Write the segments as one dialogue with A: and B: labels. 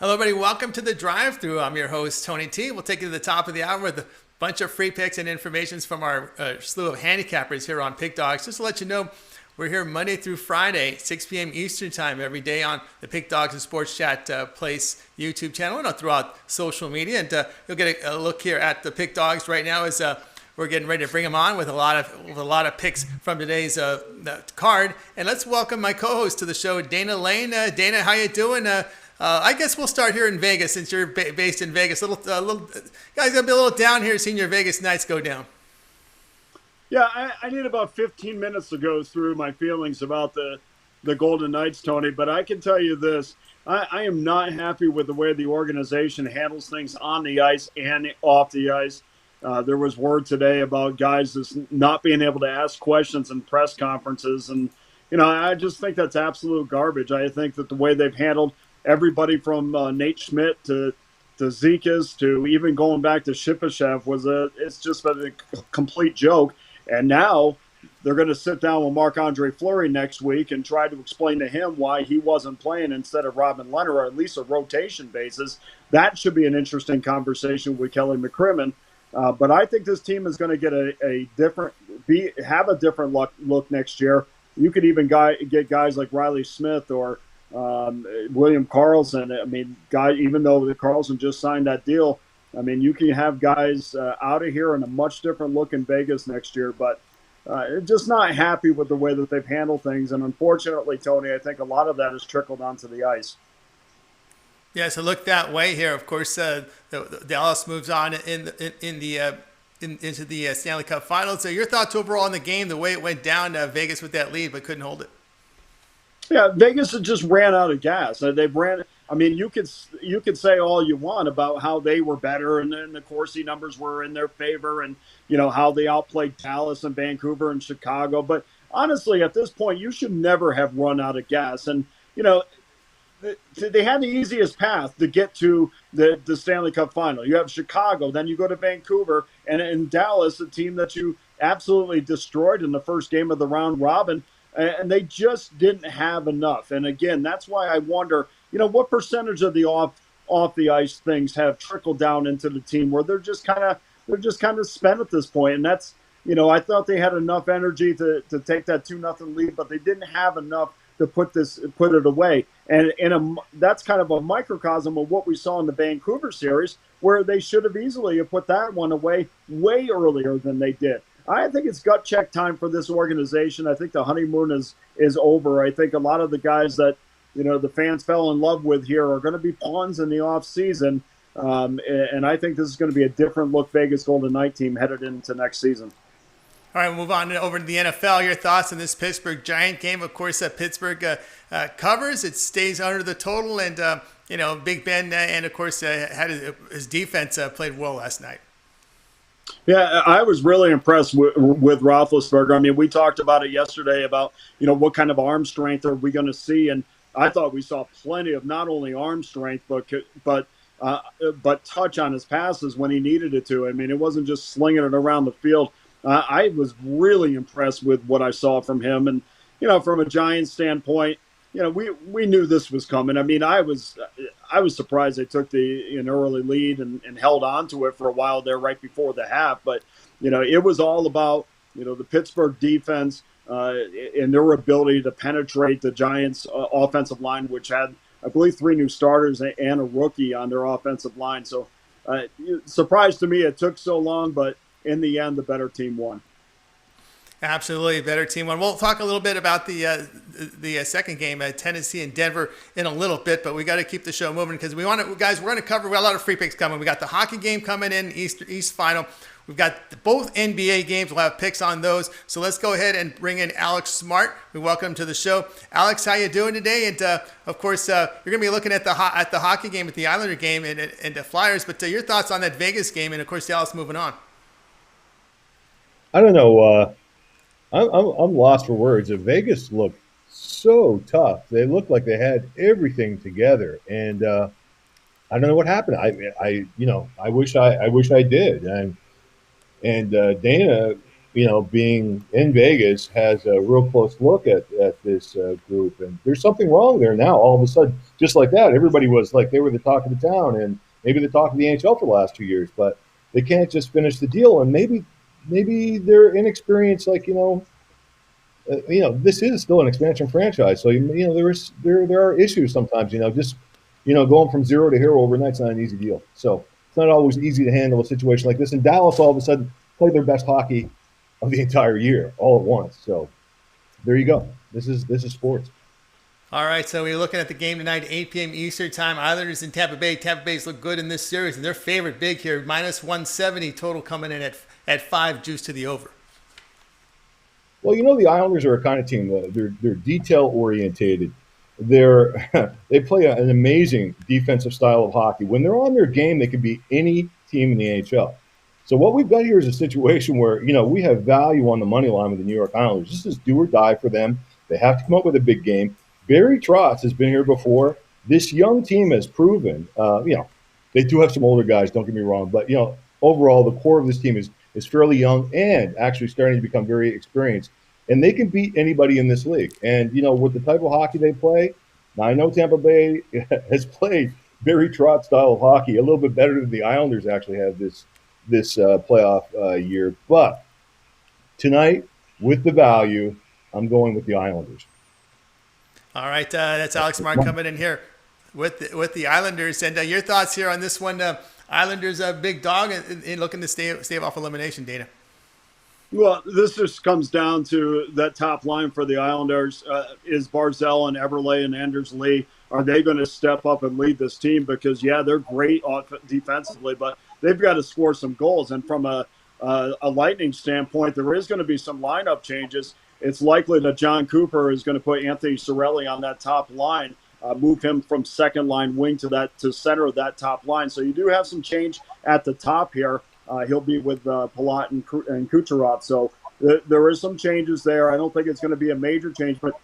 A: Hello, everybody. Welcome to the drive-thru. I'm your host, Tony T. We'll take you to the top of the hour with a bunch of free picks and information from our slew of handicappers here on Pick Dogs. Just to let you know, we're here Monday through Friday, 6 p.m. Eastern Time every day on the Pick Dogs and Sports Chat Place YouTube channel and throughout social media. And you'll get a look here at the Pick Dogs right now as we're getting ready to bring them on with a lot of picks from today's card. And let's welcome my co-host to the show, Dana Lane. Dana, how you doing? I guess we'll start here in Vegas since you're based in Vegas. Guys, gonna be a little down here seeing your Vegas Knights go down.
B: Yeah, I need about 15 minutes to go through my feelings about the Golden Knights, Tony. But I can tell you this: I am not happy with the way the organization handles things on the ice and off the ice. There was word today about guys just not being able to ask questions in press conferences, and I just think that's absolute garbage. I think that the way they've handled everybody from Nate Schmidt to Zekas to even going back to Shipachyov it's just a complete joke. And now they're going to sit down with Marc-Andre Fleury next week and try to explain to him why he wasn't playing instead of Robin Leonard, or at least a rotation basis. That should be an interesting conversation with Kelly McCrimmon. But I think this team is going to get have a different look next year. You could even get guys like Riley Smith or William Karlsson. I mean, even though Karlsson just signed that deal, I mean, you can have guys out of here in a much different look in Vegas next year. But just not happy with the way that they've handled things. And unfortunately, Tony, I think a lot of that has trickled onto the ice.
A: Yeah, so look that way here. Of course, the Dallas moves on into the Stanley Cup Finals. So your thoughts overall on the game, the way it went down, Vegas with that lead but couldn't hold it?
B: Yeah, Vegas just ran out of gas. They ran. I mean, you could say all you want about how they were better, and then the Corsi numbers were in their favor, and how they outplayed Dallas and Vancouver and Chicago. But honestly, at this point, you should never have run out of gas. And they had the easiest path to get to the Stanley Cup Final. You have Chicago, then you go to Vancouver, and in Dallas, a team that you absolutely destroyed in the first game of the round robin. And they just didn't have enough. And again, that's why I wonder, what percentage of the off the ice things have trickled down into the team where they're just kind of spent at this point. And that's, I thought they had enough energy to take that 2-0 lead, but they didn't have enough to put it away. And that's kind of a microcosm of what we saw in the Vancouver series, where they should have easily put that one away way earlier than they did. I think it's gut check time for this organization. I think the honeymoon is over. I think a lot of the guys that the fans fell in love with here are going to be pawns in the off season, and I think this is going to be a different look Vegas Golden Knight team headed into next season.
A: All right, we'll move on over to the NFL. Your thoughts on this Pittsburgh Giant game? Of course, Pittsburgh covers. It stays under the total, and Big Ben and of course had his defense played well last night.
B: Yeah, I was really impressed with Roethlisberger. I mean, we talked about it yesterday about, what kind of arm strength are we going to see. And I thought we saw plenty of not only arm strength, but touch on his passes when he needed it to. I mean, it wasn't just slinging it around the field. I was really impressed with what I saw from him. And, from a Giants standpoint, we knew this was coming. I mean, I was surprised they took an early lead and held on to it for a while there right before the half. But, it was all about, the Pittsburgh defense and their ability to penetrate the Giants' offensive line, which had, I believe, 3 new starters and a rookie on their offensive line. So, surprised to me it took so long, but in the end, the better team won.
A: Absolutely, better team won. We'll talk a little bit about the second game, Tennessee and Denver, in a little bit, but we got to keep the show moving because we're going to cover. We got a lot of free picks coming. We got the hockey game coming in, East Final. We've got both NBA games. We'll have picks on those. So let's go ahead and bring in Alex Smart. We welcome him to the show. Alex, how you doing today? And of course, you're going to be looking at the hockey game, at the Islander game, and the Flyers. But your thoughts on that Vegas game, and of course, Dallas moving on.
C: I don't know. I'm lost for words. Vegas looked so tough. They looked like they had everything together, and I don't know what happened. I wish I did. And Dana being in Vegas, has a real close look at this group, and there's something wrong there now. All of a sudden, just like that, everybody was like they were the talk of the town, and maybe the talk of the NHL for the last 2 years, but they can't just finish the deal, and maybe they're inexperienced, like this is still an expansion franchise, so there are issues sometimes. Just going from zero to hero overnight's not an easy deal. So it's not always easy to handle a situation like this. And Dallas all of a sudden played their best hockey of the entire year all at once. So there you go. This is sports.
A: All right, so we're looking at the game tonight, 8 p.m. Eastern Time. Islanders in Tampa Bay. Tampa Bay's look good in this series, and they're favored big here. Minus 170 total coming in at 5, juice to the over.
C: Well, the Islanders are a kind of team that they're detail orientated. They play an amazing defensive style of hockey. When they're on their game, they can beat any team in the NHL. So what we've got here is a situation where we have value on the money line with the New York Islanders. This is do or die for them. They have to come up with a big game. Barry Trotz has been here before. This young team has proven. They do have some older guys. Don't get me wrong, but overall the core of this team is fairly young and actually starting to become very experienced. And they can beat anybody in this league. And, with the type of hockey they play, now I know Tampa Bay has played Barry Trotz style of hockey a little bit better than the Islanders actually have this playoff year. But tonight, with the value, I'm going with the Islanders.
A: All right, that's Alex Mark coming in here with the Islanders. And your thoughts here on this one. Islanders a big dog and looking to stave off elimination, Dana.
B: Well, this just comes down to that top line for the Islanders. Is Barzal and Eberle and Anders Lee, are they going to step up and lead this team? Because, they're great defensively, but they've got to score some goals. And from a Lightning standpoint, there is going to be some lineup changes. It's likely that John Cooper is going to put Anthony Cirelli on that top line, move him from second line wing to center of that top line. So you do have some change at the top here. He'll be with Palat and Kucherov. So there is some changes there. I don't think it's going to be a major change. But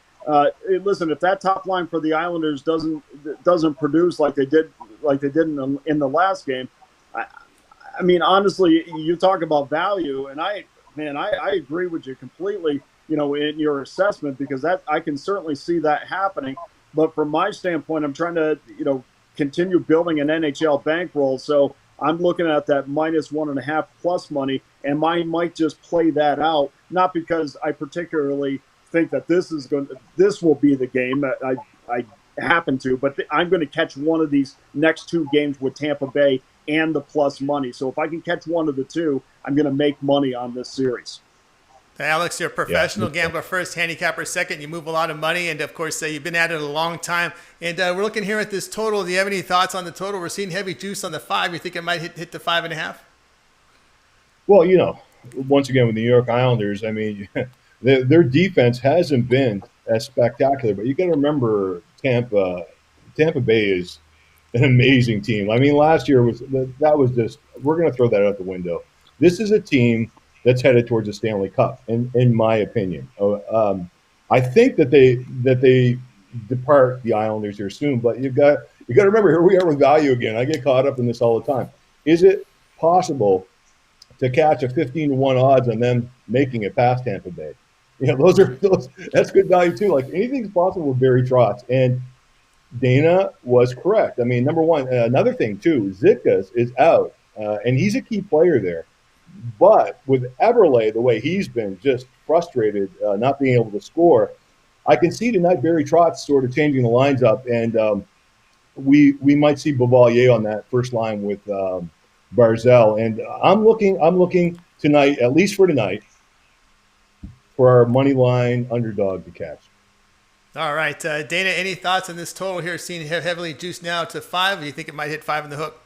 B: listen, if that top line for the Islanders doesn't produce like they did in the last game, I mean, honestly, you talk about value, and I agree with you completely. In your assessment, because that I can certainly see that happening. But from my standpoint, I'm trying to continue building an NHL bankroll. So I'm looking at that minus 1.5 plus money, and mine might just play that out. Not because I particularly think that this will be the game. I happen to, but I'm going to catch one of these next 2 games with Tampa Bay and the plus money. So if I can catch one of the two, I'm going to make money on this series.
A: Alex, you're a professional gambler first, handicapper second. You move a lot of money, and of course, you've been at it a long time. And we're looking here at this total. Do you have any thoughts on the total? We're seeing heavy juice on the 5. You think it might hit the 5.5?
C: Well, once again with the New York Islanders, I mean, their defense hasn't been as spectacular. But you got to remember, Tampa Bay is an amazing team. I mean, last year was just, we're going to throw that out the window. This is a team that's headed towards a Stanley Cup, in my opinion. I think that they depart the Islanders here soon, but you got to remember, here we are with value again. I get caught up in this all the time. Is it possible to catch a 15-1 odds on them making it past Tampa Bay? That's good value too. Like, anything's possible with Barry Trotz, and Dana was correct. I mean, number one, another thing too, Zikas is out, and he's a key player there. But with Eberle, the way he's been just frustrated, not being able to score, I can see tonight Barry Trotz sort of changing the lines up, and we might see Bavalier on that first line with Barzal. And I'm looking tonight, at least for tonight, for our money line underdog to catch.
A: All right, Dana, any thoughts on this total here? Seeing heavily juiced now to 5. Do you think it might hit 5 in the hook?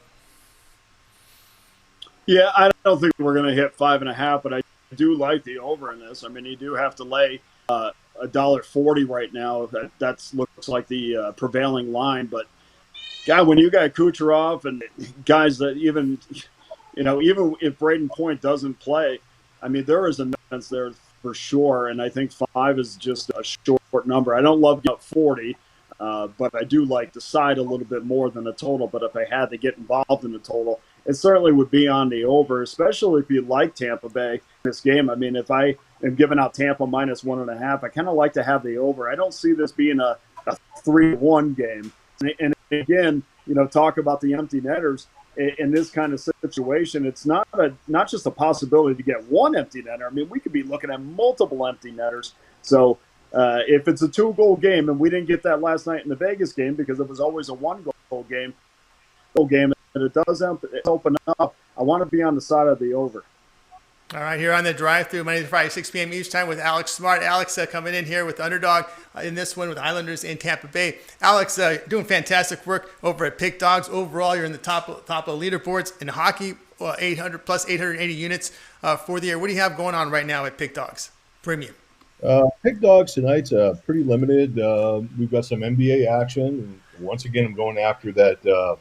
B: Yeah, I don't think we're going to hit 5.5, but I do like the over in this. I mean, you do have to lay $1.40 right now. That looks like the prevailing line. But, God, when you got Kucherov and guys that even if Braden Point doesn't play, I mean, there is a chance there for sure. And I think 5 is just a short number. I don't love 40, but I do like the side a little bit more than the total. But if I had to get involved in the total, it certainly would be on the over, especially if you like Tampa Bay. this game. I mean, if I am giving out Tampa -1.5, I kind of like to have the over. I don't see this being a 3-1 game. And again, talk about the empty netters in this kind of situation. It's not just a possibility to get one empty netter. I mean, we could be looking at multiple empty netters. So if it's a 2-goal game, and we didn't get that last night in the Vegas game because it was always a 1-goal game, and it does open up, I want to be on the side of the over.
A: All right, here on the drive-through, Monday to Friday, 6 p.m. Each time with Alex Smart. Alex coming in here with the underdog in this one with Islanders in Tampa Bay. Alex, doing fantastic work over at Pick Dogs. Overall, you're in the top of the leaderboards in hockey, 880 units for the year. What do you have going on right now at Pick Dogs Premium?
C: Pick Dogs tonight's pretty limited. We've got some NBA action. And once again, I'm going after that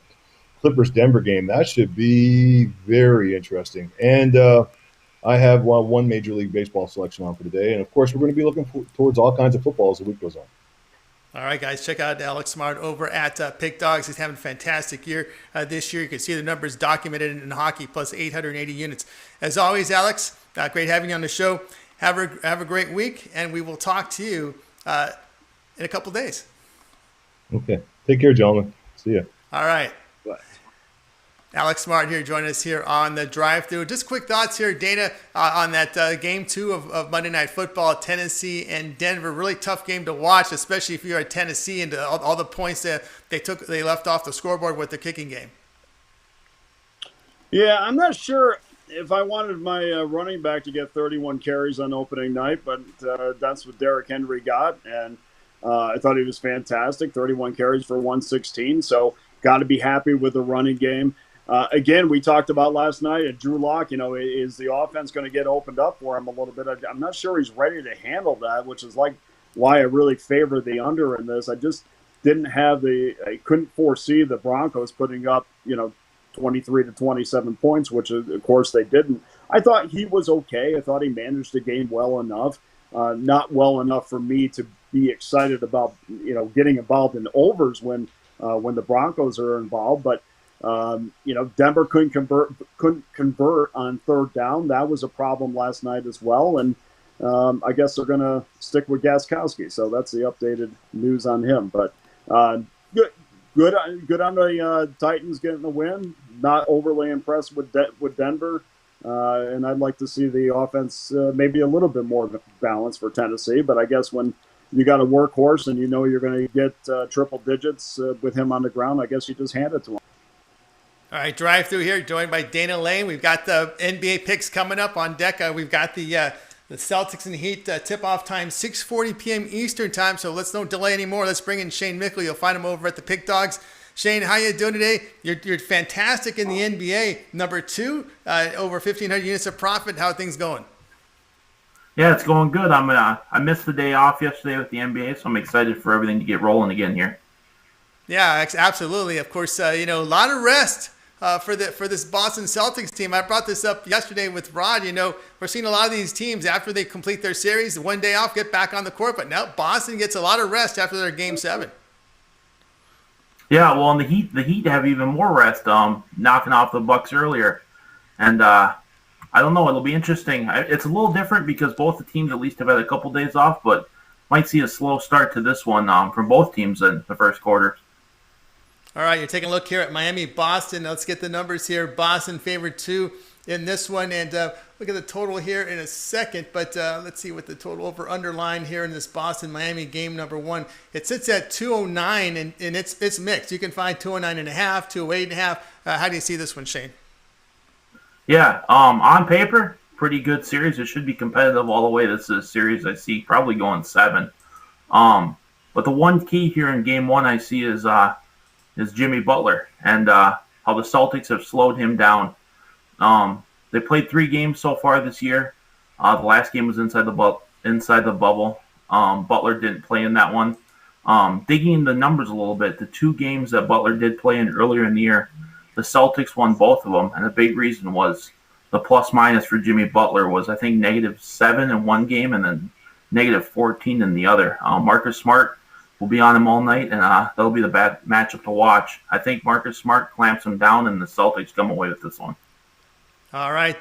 C: Clippers-Denver game. That should be very interesting. And I have one Major League Baseball selection on for today. And, of course, we're going to be looking towards all kinds of football as the week goes on.
A: All right, guys, check out Alex Smart over at Pick Dogs. He's having a fantastic year this year. You can see the numbers documented in hockey, plus 880 units. As always, Alex, great having you on the show. Have a great week, and we will talk to you in a couple days.
C: Okay. Take care, gentlemen. See ya.
A: All right. Alex Smart here joining us here on the drive-thru. Just quick thoughts here, Dana, on that Game 2 of Monday Night Football, Tennessee and Denver. Really tough game to watch, especially if you're at Tennessee and all the points that they left off the scoreboard with the kicking game.
B: Yeah, I'm not sure if I wanted my running back to get 31 carries on opening night, but that's what Derrick Henry got, and I thought he was fantastic, 31 carries for 116, so got to be happy with the running game. Again, we talked about last night at Drew Lock, is the offense going to get opened up for him a little bit? I'm not sure he's ready to handle that, which is like why I really favor the under in this. I just I couldn't foresee the Broncos putting up, 23 to 27 points, which of course they didn't. I thought he was okay. I thought he managed the game well enough, not well enough for me to be excited about, getting involved in overs when the Broncos are involved. But Denver couldn't convert on third down. That was a problem last night as well. And I guess they're going to stick with Gostkowski. So that's the updated news on him. But good on the Titans getting the win. Not overly impressed with Denver. And I'd like to see the offense maybe a little bit more balanced for Tennessee. But I guess when you got a workhorse and you're going to get triple digits with him on the ground, I guess you just hand it to him.
A: All right, drive through here, joined by Dana Lane. We've got the NBA picks coming up on deck. We've got the Celtics and Heat tip-off time, 6:40 p.m. Eastern time. So let's don't delay anymore. Let's bring in Shane Mickel. You'll find him over at the Pick Dogs. Shane, how you doing today? You're fantastic in the NBA. Number 2, over 1,500 units of profit. How are things going?
D: Yeah, it's going good. I missed the day off yesterday with the NBA, so I'm excited for everything to get rolling again here. Yeah,
A: absolutely. Of course, a lot of rest for this Boston Celtics team. I brought this up yesterday with Rod. We're seeing a lot of these teams after they complete their series, one day off, get back on the court. But now Boston gets a lot of rest after their Game 7.
D: Yeah, well, and the Heat have even more rest, knocking off the Bucks earlier. And I don't know, it'll be interesting. It's a little different because both the teams at least have had a couple days off, but might see a slow start to this one from both teams in the first quarter.
A: All right, you're taking a look here at Miami-Boston. Let's get the numbers here. Boston favored 2 in this one. And look at the total here in a second. But let's see what the total over-under line here in this Boston-Miami game number 1. It sits at 209, and it's mixed. You can find 209.5, 208.5. How do you see this one, Shane?
D: Yeah, on paper, pretty good series. It should be competitive all the way. This is a series I see probably going 7. But the one key here in game 1 I see is Jimmy Butler and how the Celtics have slowed him down. They played 3 games so far this year. The last game was inside the bubble. Butler didn't play in that one. Digging in the numbers a little bit, the 2 games that Butler did play in earlier in the year, the Celtics won both of them, and the big reason was the plus-minus for Jimmy Butler was, I think, -7 in one game and then -14 in the other. Marcus Smart will be on him all night, and that'll be the bad matchup to watch. I think Marcus Smart clamps him down, and the Celtics come away with this one.
A: All right,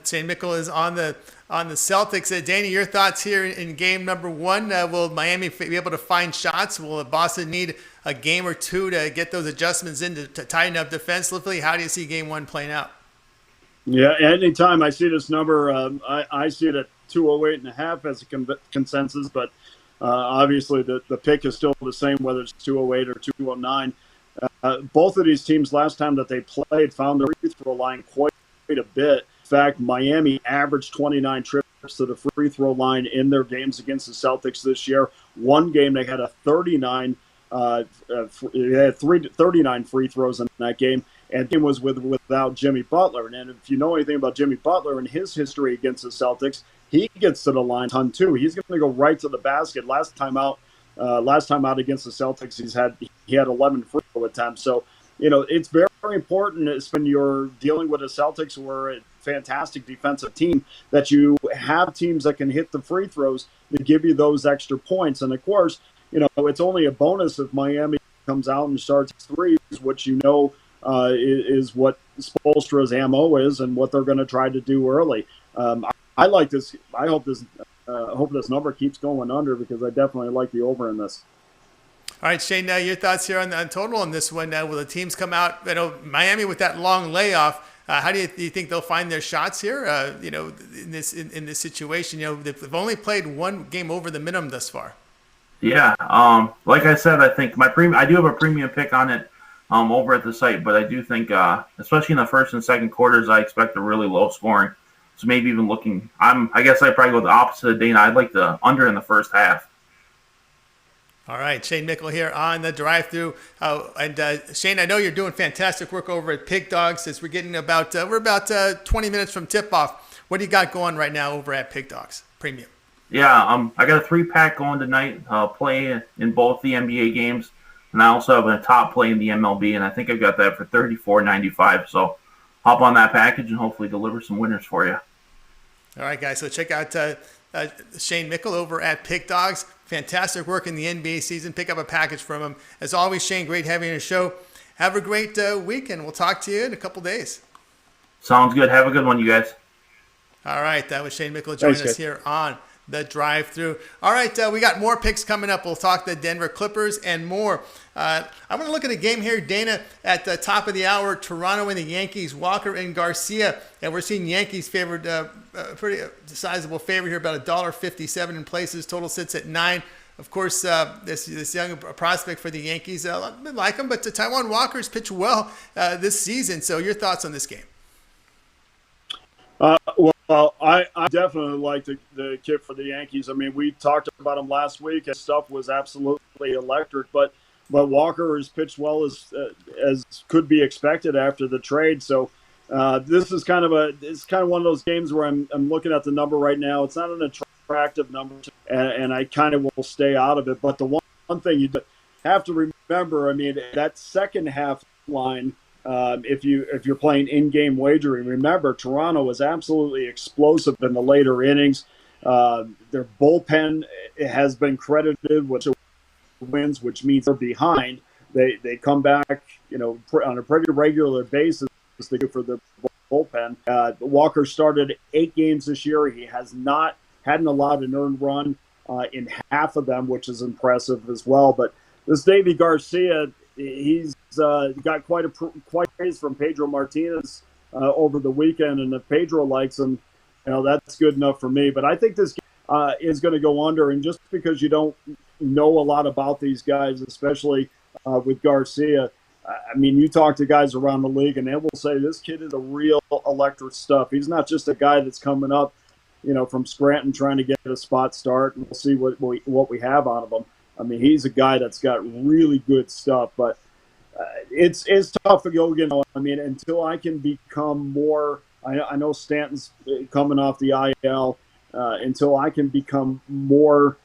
A: Shane Mickle is on the Celtics. Danny, your thoughts here in game number one? Will Miami be able to find shots? Will Boston need a game or two to get those adjustments in to tighten up defensively? How do you see game one playing out?
B: Yeah, anytime I see this number, I see it at 208.5 as a consensus, but obviously the pick is still the same, whether it's 208 or 209. Both of these teams, last time that they played, found the free throw line quite a bit. In fact, Miami averaged 29 trips to the free throw line in their games against the Celtics this year. One game they had a 39 free throws in that game, and it was without Jimmy Butler. And if you know anything about Jimmy Butler and his history against the Celtics, he gets to the line a ton too. He's going to go right to the basket. Last time out against the Celtics, he had 11 free throw attempts. So, it's very, very important when you're dealing with the Celtics, who are a fantastic defensive team, that you have teams that can hit the free throws to give you those extra points. And of course, it's only a bonus if Miami comes out and starts threes, which is what Spoelstra's MO is and what they're going to try to do early. I like this. I hope this number keeps going under, because I definitely like the over in this.
A: All right, Shane, your thoughts here on total on this one. Will the teams come out, Miami with that long layoff, how do you think they'll find their shots here, in this situation? They've only played one game over the minimum thus far.
D: Yeah, like I said, I think I do have a premium pick on it over at the site, but I do think, especially in the first and second quarters, I expect a really low scoring. So maybe even I guess I'd probably go the opposite of Dana. I'd like the under in the first half.
A: All right, Shane Mickle here on the drive-through. And Shane, I know you're doing fantastic work over at Pig Dogs. As we're getting about 20 minutes from tip-off. What do you got going right now over at Pig Dogs Premium?
D: Yeah, I got a 3-pack going tonight. Play in both the NBA games, and I also have a top play in the MLB, and I think I've got that for $34.95. So hop on that package and hopefully deliver some winners for you.
A: All right, guys. So check out Shane Mickle over at Pig Dogs. Fantastic work in the NBA season. Pick up a package from him. As always, Shane, great having you on the show. Have a great weekend. We'll talk to you in a couple days.
D: Sounds good. Have a good one, you guys.
A: All right. That was Shane Mickle joining us here on the drive-through. All right. We got more picks coming up. We'll talk the Denver Clippers and more. I'm going to look at a game here, Dana, at the top of the hour. Toronto and the Yankees, Walker and Garcia. And we're seeing Yankees favored, pretty sizable favorite here, about $1.57 in places. Total sits at 9. Of course, this young prospect for the Yankees, I like him, but Taijuan Walker's pitched well this season. So your thoughts on this game?
B: Well, I definitely like the kid for the Yankees. I mean, we talked about him last week. His stuff was absolutely electric, but Walker has pitched well as could be expected after the trade. So this is kind of one of those games where I'm looking at the number right now. It's not an attractive number, and I kind of will stay out of it. But the one thing you have to remember, I mean, that second half line. If you're playing in-game wagering, remember Toronto was absolutely explosive in the later innings. Their bullpen has been credited with wins, which means they're behind. They come back, on a pretty regular basis for the bullpen. Walker started 8 games this year. He hadn't allowed an earned run in half of them, which is impressive as well. But this Davy Garcia, he's got quite praise from Pedro Martinez over the weekend, and if Pedro likes him, that's good enough for me. But I think this game is going to go under, and just because you don't know a lot about these guys, especially with Garcia, I mean, you talk to guys around the league, and they will say this kid is a real electric stuff. He's not just a guy that's coming up, from Scranton trying to get a spot start, and we'll see what we have out of him. I mean, he's a guy that's got really good stuff, but it's tough to go. I mean, until I can become more. I know Stanton's coming off the IL. Until I can become more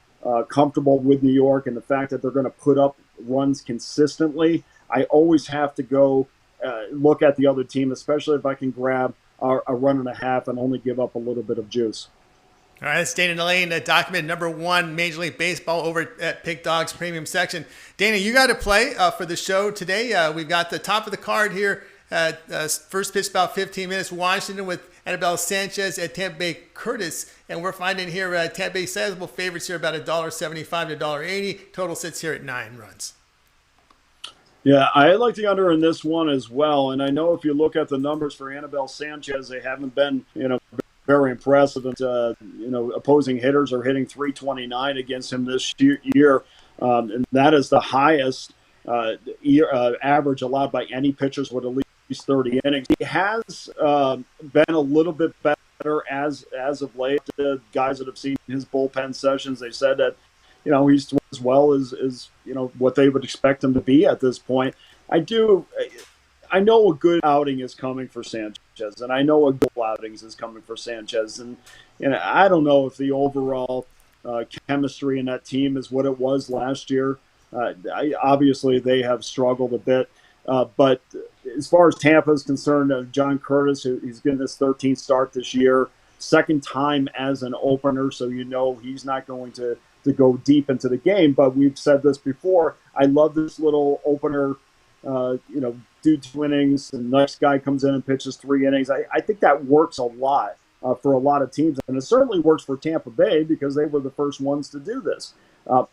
B: comfortable with New York and the fact that they're going to put up runs consistently, I always have to go look at the other team, especially if I can grab a run and a half and only give up a little bit of juice.
A: All right, it's Dana Lane, document number 1, Major League Baseball over at Pig Dogs Premium section. Dana, you got to play for the show today. We've got the top of the card here First pitch about 15 minutes. Washington with Anibal Sanchez at Tampa Bay Curtis. And we're finding here Tampa Bay sizable favorites here about $1.75 to $1.80. Total sits here at 9 runs.
B: Yeah, I like the under in this one as well. And I know if you look at the numbers for Anibal Sanchez, they haven't been, very impressive. And, opposing hitters are hitting .329 against him this year. And that is the highest average allowed by any pitchers with at least 30 innings. He has been a little bit better as of late. The guys that have seen his bullpen sessions, they said that, he's as well as what they would expect him to be at this point. I know a good outing is coming for Sanchez, and I know a good outings is coming for Sanchez. And I don't know if the overall chemistry in that team is what it was last year. Obviously, they have struggled a bit. But as far as Tampa is concerned, John Curtis, he's getting his 13th start this year, second time as an opener, so he's not going to go deep into the game. But we've said this before. I love this little opener, do 2 innings, and the next guy comes in and pitches 3 innings. I think that works a lot for a lot of teams, and it certainly works for Tampa Bay because they were the first ones to do this.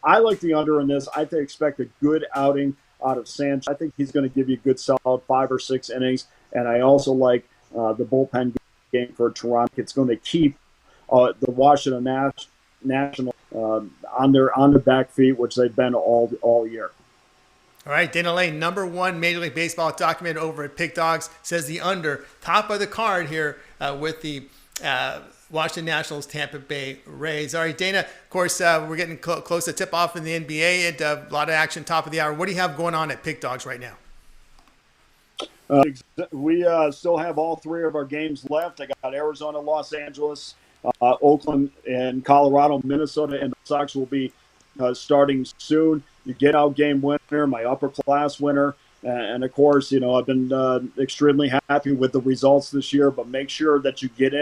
B: I like the under in this. I expect a good outing out of Sanchez. I think he's going to give you a good solid 5 or 6 innings, and I also like the bullpen game for Toronto. It's going to keep the Washington Nationals on their back feet, which they've been all year.
A: All right, Dana Lane, number 1 Major League Baseball document over at Pick Dogs, says the under, top of the card here with the Washington Nationals, Tampa Bay Rays. All right, Dana, of course, we're getting close to tip-off in the NBA, and a lot of action top of the hour. What do you have going on at Pick Dogs right now?
B: We still have all 3 of our games left. I got Arizona, Los Angeles, Oakland, and Colorado. Minnesota and the Sox will be starting soon. You get out game winner, my upper class winner. And of course, I've been extremely happy with the results this year, but make sure that you get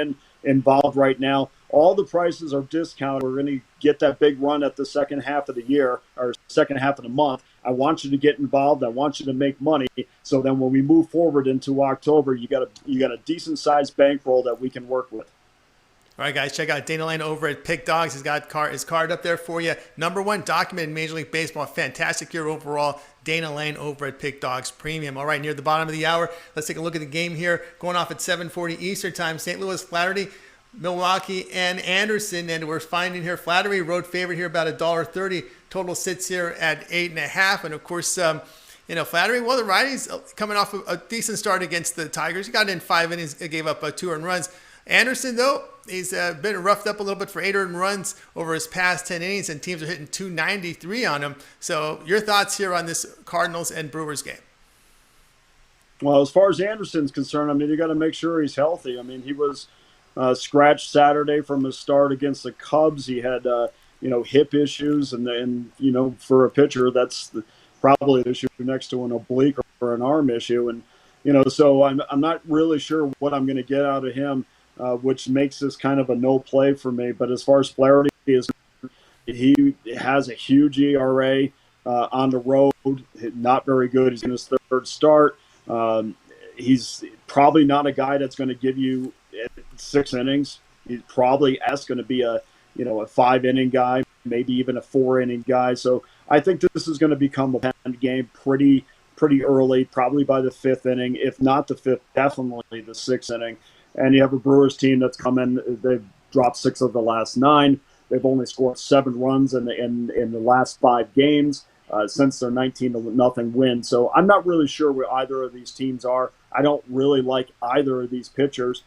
B: involved right now. All the prices are discounted. We're going to get that big run at the second half of the year or second half of the month. I want you to get involved. I want you to make money. So then when we move forward into October, you got a decent sized bankroll that we can work with.
A: All right, guys, check out Dana Lane over at Pick Dogs. He's got his card up there for you. Number 1 document in Major League Baseball. Fantastic year overall. Dana Lane over at Pick Dogs Premium. All right, near the bottom of the hour, let's take a look at the game here. Going off at 7:40 Eastern Time. St. Louis, Flaherty, Milwaukee, and Anderson. And we're finding here Flaherty, road favorite here, about $1.30. Total sits here at 8.5. And, of course, Flaherty, the righties coming off a decent start against the Tigers. He got in 5 innings, gave up 2 earned runs. Anderson, though, he's been roughed up a little bit for 8 earned runs over his past 10 innings, and teams are hitting .293 on him. So your thoughts here on this Cardinals and Brewers game?
B: Well, as far as Anderson's concerned, you got to make sure he's healthy. He was scratched Saturday from his start against the Cubs. He had, hip issues, and for a pitcher, that's probably the issue next to an oblique or an arm issue. And, so I'm not really sure what I'm going to get out of him. Which makes this kind of a no play for me. But as far as Flaherty is, he has a huge ERA on the road, not very good. He's in his 3rd start. He's probably not a guy that's going to give you 6 innings. He's probably going to be a 5-inning guy, maybe even a 4-inning guy. So I think this is going to become a pen game pretty early, probably by the 5th inning, if not the 5th, definitely the 6th inning. And you have a Brewers team that's come in. They've dropped 6 of the last 9. They've only scored 7 runs in the last 5 games since their 19-0 win. So I'm not really sure where either of these teams are. I don't really like either of these pitchers.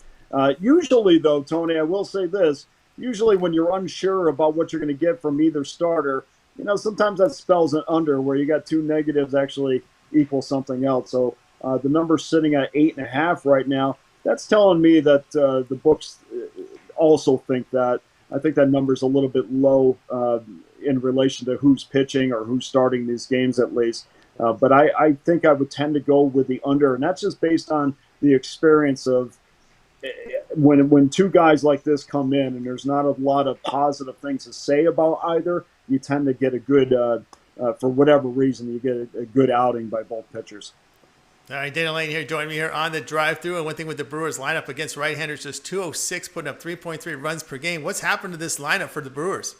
B: Usually, though, Tony, I will say this. Usually when you're unsure about what you're going to get from either starter, sometimes that spells an under where you got 2 negatives actually equal something else. So the number's sitting at 8.5 right now. That's telling me that the books also think that. I think that number's a little bit low in relation to who's pitching or who's starting these games at least. But I think I would tend to go with the under, and that's just based on the experience of when 2 guys like this come in and there's not a lot of positive things to say about either, you tend to get a good, for whatever reason, you get a good outing by both pitchers.
A: All right, Dana Lane here, joining me here on the drive-through. And one thing with the Brewers lineup against right-handers, just 206, putting up 3.3 runs per game. What's happened to this lineup for the Brewers?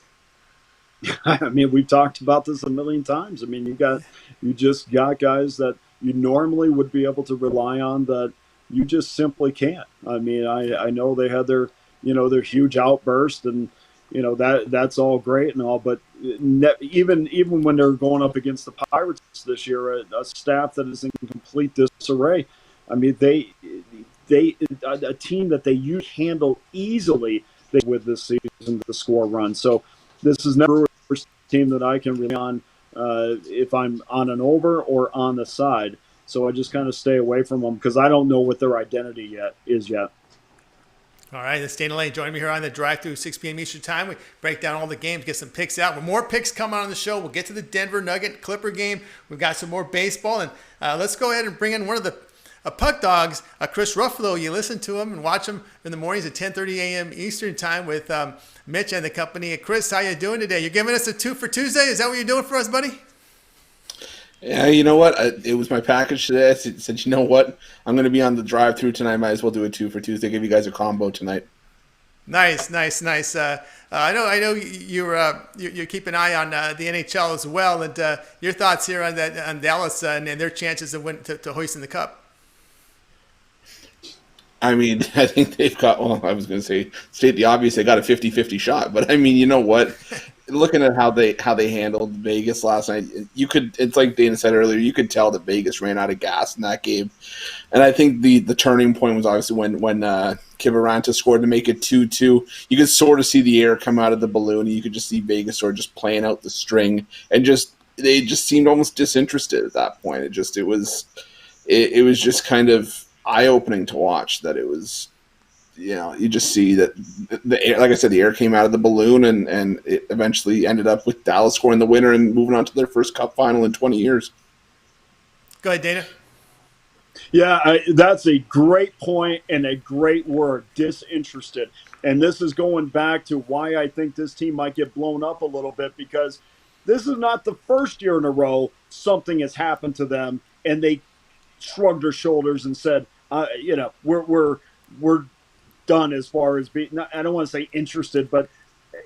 B: I mean, we've talked about this a million times. I mean, you just got guys that you normally would be able to rely on that you just simply can't. I mean, I know they had their huge outburst, and that's all great and all, but even when they're going up against the Pirates this year, a staff that is in complete disarray. I mean, they a team that you handle easily with this season to score runs. So this is never a team that I can rely on if I'm on an over or on the side. So I just kind of stay away from them because I don't know what their identity is yet.
A: All right, this is Dana Lane joining me here on the drive-through, 6 p.m. Eastern time. We break down all the games, get some picks out. With more picks coming on the show, we'll get to the Denver Nugget Clipper game. We've got some more baseball, and let's go ahead and bring in one of the puck dogs, Chris Ruffalo. You listen to him and watch him in the mornings at 10:30 a.m. Eastern time with Mitch and the company. Chris, how you doing today? You're giving us a 2 for Tuesday? Is that what you're doing for us, buddy?
E: Yeah, you know what? It was my package today. I said, you know what? I'm going to be on the drive-through tonight. Might as well do a 2 for Tuesday. Give you guys a combo tonight.
A: Nice. I know you keep an eye on the NHL as well, and your thoughts here on Dallas and their chances to hoisting the cup.
E: I mean, I think they've got, I was going to say, state the obvious, they got a 50-50 shot. But, I mean, you know what? Looking at how they handled Vegas last night, it's like Dana said earlier, you could tell that Vegas ran out of gas in that game. And I think the turning point was obviously when Kiviranta scored to make it 2-2. You could sort of see the air come out of the balloon, and you could just see Vegas sort of just playing out the string. And they just seemed almost disinterested at that point. It was just kind of eye-opening to watch that it was, you just see that the air, like I said, the air came out of the balloon, and it eventually ended up with Dallas scoring the winner and moving on to their first cup final in 20 years.
A: Go ahead, Dana.
B: Yeah, that's a great point and a great word, disinterested. And this is going back to why I think this team might get blown up a little bit, because this is not the first year in a row something has happened to them and they shrugged their shoulders and said, we're done as far as being, I don't want to say interested, but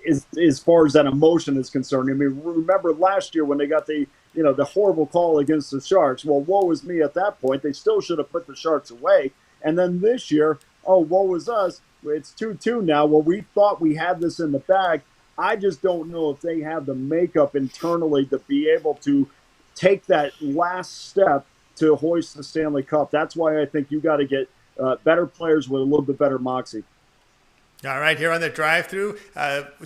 B: as far as that emotion is concerned. I mean, remember last year when they got the horrible call against the Sharks. Well, woe is me at that point. They still should have put the Sharks away. And then this year, woe is us. It's 2-2 now. Well, we thought we had this in the bag. I just don't know if they have the makeup internally to be able to take that last step to hoist the Stanley Cup. That's why I think you got to get better players with a little bit better moxie.
A: All right, here on the drive-through,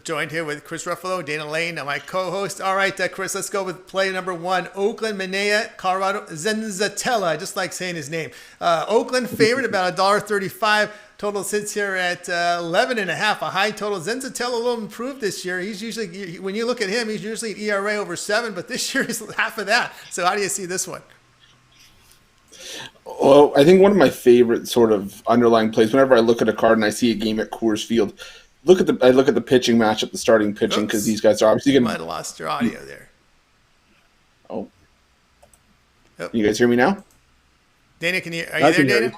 A: joined here with Chris Ruffalo, Dana Lane, my co-host. All right, Chris, let's go with play number 1. Oakland, Minea, Colorado, Zenzatella. I just like saying his name. Oakland favored about $1.35. Total sits here at 11.5, a high total. Zenzatella a little improved this year. He's usually, when you look at him, he's usually an ERA over 7, but this year he's half of that. So how do you see this one?
E: Well, I think one of my favorite sort of underlying plays, whenever I look at a card and I see a game at Coors Field, I look at the pitching matchup, the starting pitching, because these guys are obviously going to...
A: You might have lost your audio there.
E: Oh. You guys hear me now?
A: Dana, are you there, Dana?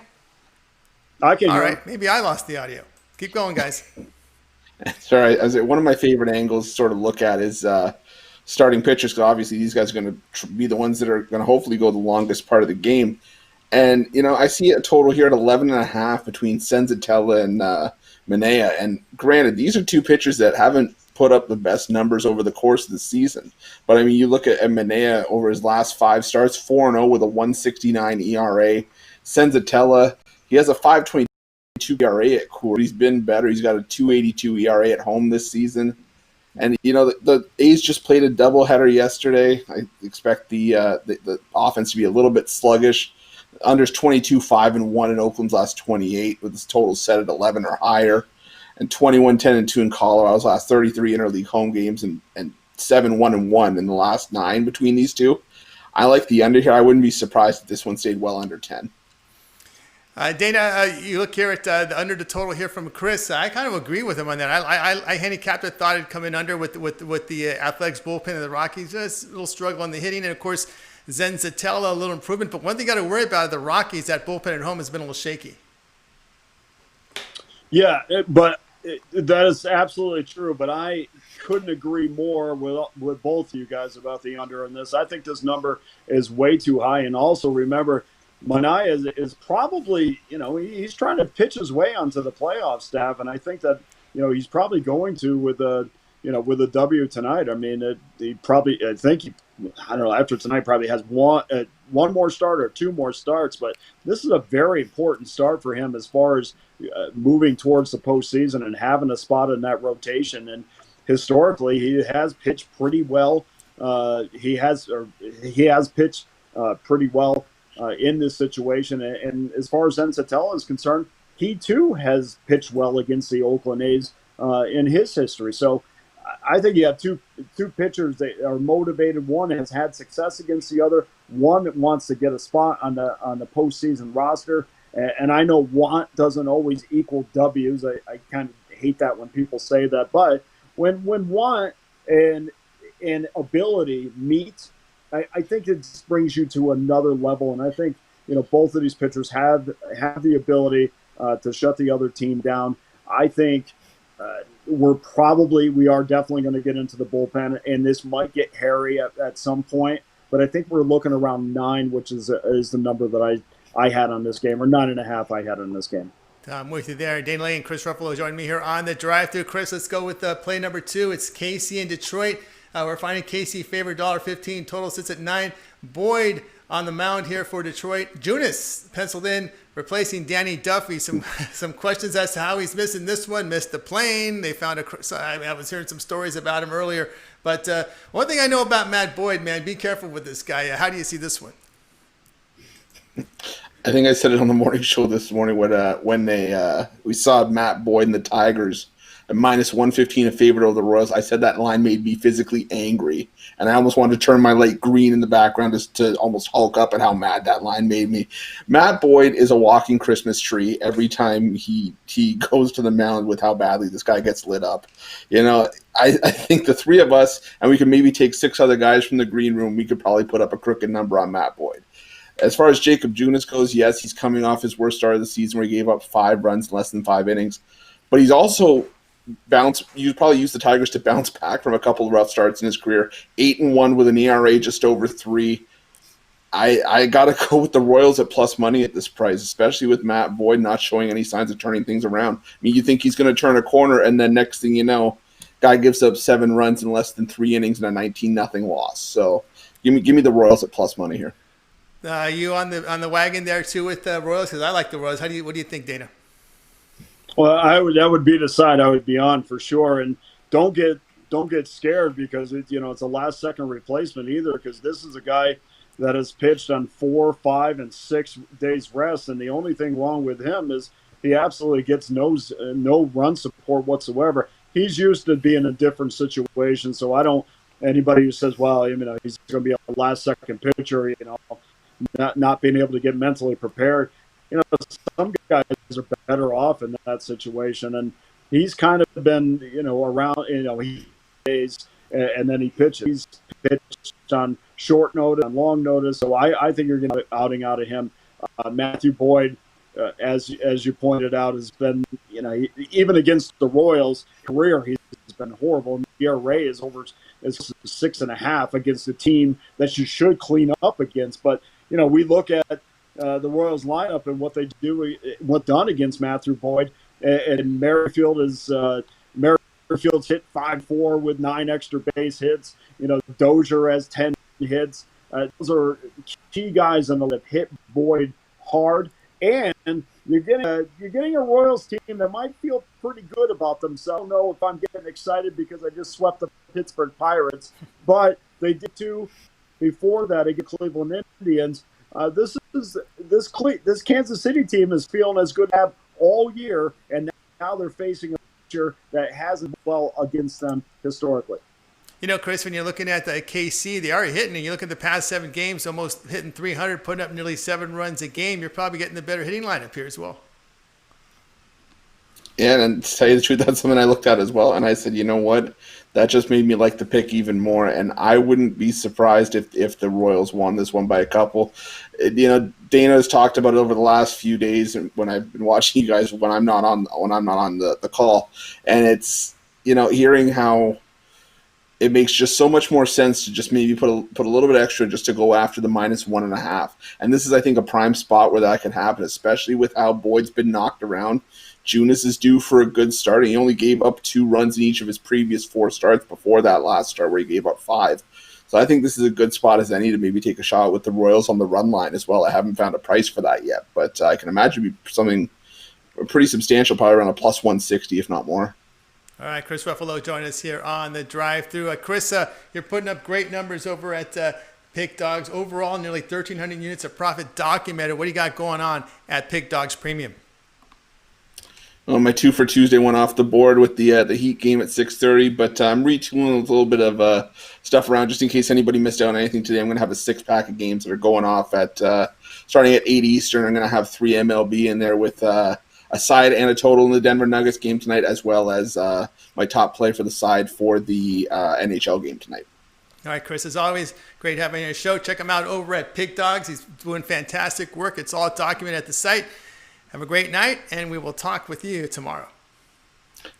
B: I can hear.
A: All right, maybe I lost the audio. Keep going, guys.
E: Sorry, one of my favorite angles to sort of look at is starting pitchers, because obviously these guys are going to be the ones that are going to hopefully go the longest part of the game. And, I see a total here at 11.5 between Zenzatella and Minea. And granted, these are two pitchers that haven't put up the best numbers over the course of the season. But, I mean, you look at Minea over his last 5 starts, 4-0 with a 1.69 ERA. Zenzatella, he has a 5.22 ERA at Coors. He's been better. He's got a 2.82 ERA at home this season. And, the A's just played a doubleheader yesterday. I expect the offense to be a little bit sluggish. Under's 22-5-1 in Oakland's last 28, with his total set at 11 or higher, and 21-10-2 in Colorado's last 33 interleague home games, and 7-1-1 in the last 9 between these two. I like the under here. I wouldn't be surprised if this one stayed well under 10.
A: Dana, you look here at the under the total here from Chris. I kind of agree with him on that. I handicapped it, thought it'd come in under with the Athletics bullpen of the Rockies. Just a little struggle on the hitting, and of course, Zenzatella, a little improvement. But one thing you got to worry about, the Rockies, that bullpen at home has been a little shaky.
B: Yeah, that is absolutely true. But I couldn't agree more with both of you guys about the under in this. I think this number is way too high. And also remember, Manaea is probably, he's trying to pitch his way onto the playoff staff. And I think that, he's probably going to with a W tonight. I mean, I don't know, after tonight probably has one more start or two more starts. But this is a very important start for him as far as moving towards the postseason and having a spot in that rotation. And historically, he has pitched pretty well. He has pitched pretty well in this situation. And as far as Zenzatella is concerned, he too has pitched well against the Oakland A's in his history. So I think you have two pitchers that are motivated. One has had success against the other. One that wants to get a spot on the postseason roster. And I know want doesn't always equal W's. I kind of hate that when people say that. But when want and ability meet, I think it brings you to another level. And I think both of these pitchers have the ability to shut the other team down. I think we are definitely going to get into the bullpen, and this might get hairy at some point. But I think we're looking around 9, which is the number that I had on this game, or 9.5 I had on this game.
A: I'm with you there. Dana Lane and Chris Ruffalo join me here on the drive-thru. Chris, let's go with play number 2. It's KC and Detroit. We're finding KC favorite $1.15. Total sits at 9. Boyd on the mound here for Detroit. Junis penciled in, replacing Danny Duffy. Some questions as to how he's missing this one. Missed the plane. They found I was hearing some stories about him earlier. But one thing I know about Matt Boyd, man, be careful with this guy. How do you see this one?
E: I think I said it on the morning show this morning when we saw Matt Boyd and the Tigers at -115 in favor of the Royals. I said that line made me physically angry, and I almost wanted to turn my light green in the background just to almost hulk up at how mad that line made me. Matt Boyd is a walking Christmas tree every time he goes to the mound with how badly this guy gets lit up. I think the three of us, and we could maybe take 6 other guys from the green room, we could probably put up a crooked number on Matt Boyd. As far as Jacob Junis goes, yes, he's coming off his worst start of the season where he gave up 5 runs in less than 5 innings. But he's also you probably use the Tigers to bounce back from a couple of rough starts in his career. 8-1 with an ERA just over 3. I got to go with the Royals at plus money at this price, especially with Matt Boyd not showing any signs of turning things around. I mean, you think he's going to turn a corner, and then next thing you know, guy gives up 7 runs in less than 3 innings and a 19-0 loss. So give me the Royals at plus money here.
A: You on the wagon there too with the Royals? Because I like the Royals. What do you think, Dana?
B: Well, that would be the side I would be on for sure. And don't get scared because it's a last second replacement either, because this is a guy that has pitched on 4, 5, and 6 days rest, and the only thing wrong with him is he absolutely gets no run support whatsoever. He's used to being in a different situation, so I don't. Anybody who says, well, he's going to be a last second pitcher, not being able to get mentally prepared. Some guys are better off in that situation, and he's kind of been, around, he days, and then he pitches. He's pitched on short notice, on long notice, so I think you're getting an outing out of him. Matthew Boyd, as you pointed out, has been, even against the Royals career, he's been horrible. ERA is over 6.5 against a team that you should clean up against, but we look at the Royals lineup and what they do, what done against Matthew Boyd, and Merrifield's hit 5-4 with 9 extra base hits. Dozier has 10 hits. Those are key guys that have hit Boyd hard, and you're getting a Royals team that might feel pretty good about themselves. I don't know if I'm getting excited because I just swept the Pittsburgh Pirates, but they did too before that against Cleveland Indians. This Kansas City team is feeling as good as they have all year, and now they're facing a pitcher that hasn't well against them historically.
A: Chris, when you're looking at the KC, they are hitting, and you look at the past 7 games, almost hitting 300, putting up nearly 7 runs a game. You're probably getting the better hitting lineup here as well.
E: Yeah, and to tell you the truth, that's something I looked at as well. And I said, you know what? That just made me like the pick even more. And I wouldn't be surprised if the Royals won this one by a couple. Dana's talked about it over the last few days, and when I've been watching you guys when I'm not on the call, and it's hearing how it makes just so much more sense to just maybe put a little bit extra just to go after the -1.5. And this is, I think, a prime spot where that can happen, especially with how Boyd's been knocked around. Junis is due for a good start. He only gave up 2 runs in each of his previous 4 starts before that last start where he gave up 5. So I think this is a good spot as any to maybe take a shot with the Royals on the run line as well. I haven't found a price for that yet, but I can imagine it'd be something pretty substantial, probably around a +160, if not more.
A: All right, Chris Ruffalo joined us here on the drive-through. Chris, you're putting up great numbers over at Pick Dogs. Overall, nearly 1,300 units of profit documented. What do you got going on at Pick Dogs Premium?
E: Well, my 2 for Tuesday went off the board with the Heat game at 6:30, but I'm retooling a little bit of stuff around just in case anybody missed out on anything today. I'm going to have a 6-pack of games that are going off at starting at 8 Eastern. I'm going to have 3 MLB in there with a side and a total in the Denver Nuggets game tonight, as well as my top play for the side for the NHL game tonight.
A: All right, Chris, as always, great having you on your show. Check him out over at Pick Dogs. He's doing fantastic work. It's all documented at the site. Have a great night, and we will talk with you tomorrow.